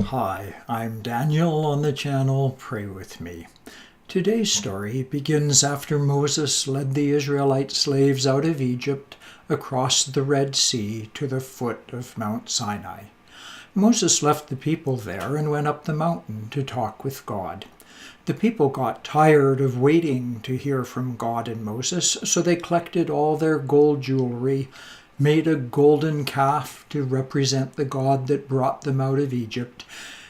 Hi, I'm Daniel on the channel Pray With Me. Today's story begins after Moses led the Israelite slaves out of Egypt across the Red Sea to the foot of Mount Sinai. Moses left the people there and went up the mountain to talk with God. The people got tired of waiting to hear from God and Moses, so they collected all their gold jewelry, made a golden calf to represent the God that brought them out of Egypt,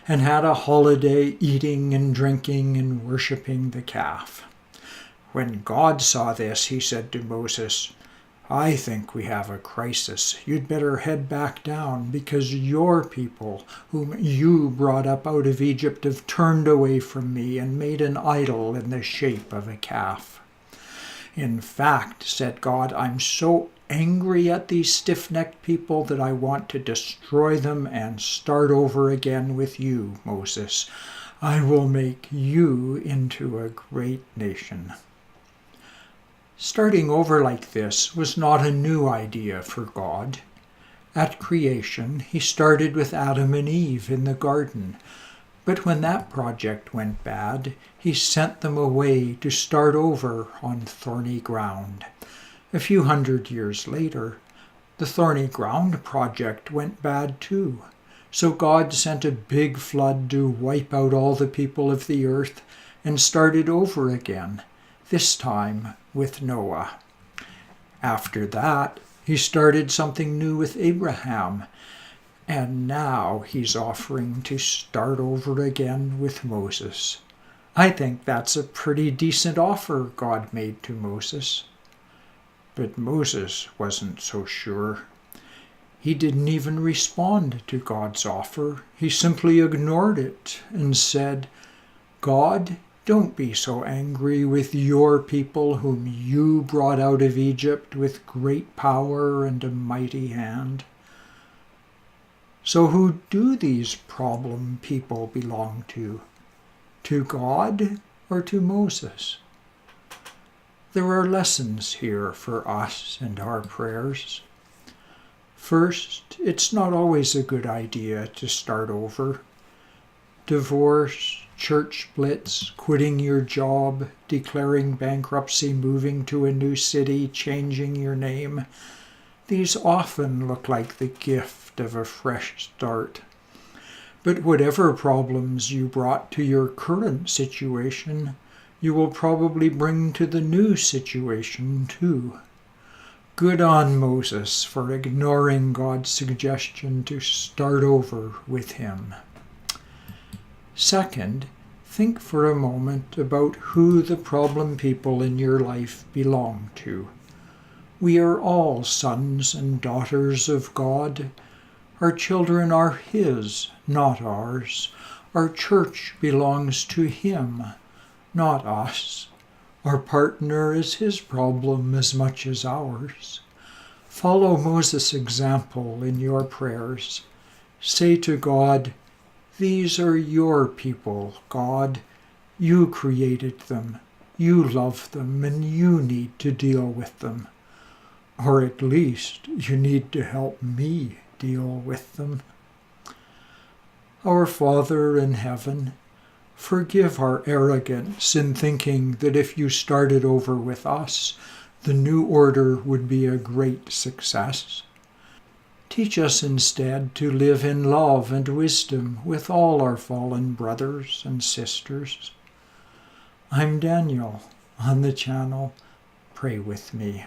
and had a holiday eating and drinking and worshiping the calf. When God saw this, he said to Moses, "I think we have a crisis. You'd better head back down because your people, whom you brought up out of Egypt, have turned away from me and made an idol in the shape of a calf." "In fact," said God, "I'm so angry at these stiff-necked people that I want to destroy them and start over again with you, Moses. I will make you into a great nation." Starting over like this was not a new idea for God. At creation, he started with Adam and Eve in the garden. But when that project went bad, he sent them away to start over on thorny ground. A few hundred years later, the thorny ground project went bad too. So God sent a big flood to wipe out all the people of the earth and started over again, this time with Noah. After that, he started something new with Abraham, and now he's offering to start over again with Moses. I think that's a pretty decent offer God made to Moses. But Moses wasn't so sure. He didn't even respond to God's offer. He simply ignored it and said, "God, don't be so angry with your people whom you brought out of Egypt with great power and a mighty hand." So who do these problem people belong to? To God or to Moses? There are lessons here for us and our prayers. First, it's not always a good idea to start over. Divorce, church splits, quitting your job, declaring bankruptcy, moving to a new city, changing your name. These often look like the gift of a fresh start. But whatever problems you brought to your current situation, you will probably bring to the new situation too. Good on Moses for ignoring God's suggestion to start over with him. Second, think for a moment about who the problem people in your life belong to. We are all sons and daughters of God. Our children are His, not ours. Our church belongs to Him, not us. Our partner is His problem as much as ours. Follow Moses' example in your prayers. Say to God, "These are your people, God. You created them, you love them, and you need to deal with them. Or at least you need to help me deal with them." Our Father in heaven, forgive our arrogance in thinking that if you started over with us, the new order would be a great success. Teach us instead to live in love and wisdom with all our fallen brothers and sisters. I'm Daniel on the channel Pray With Me.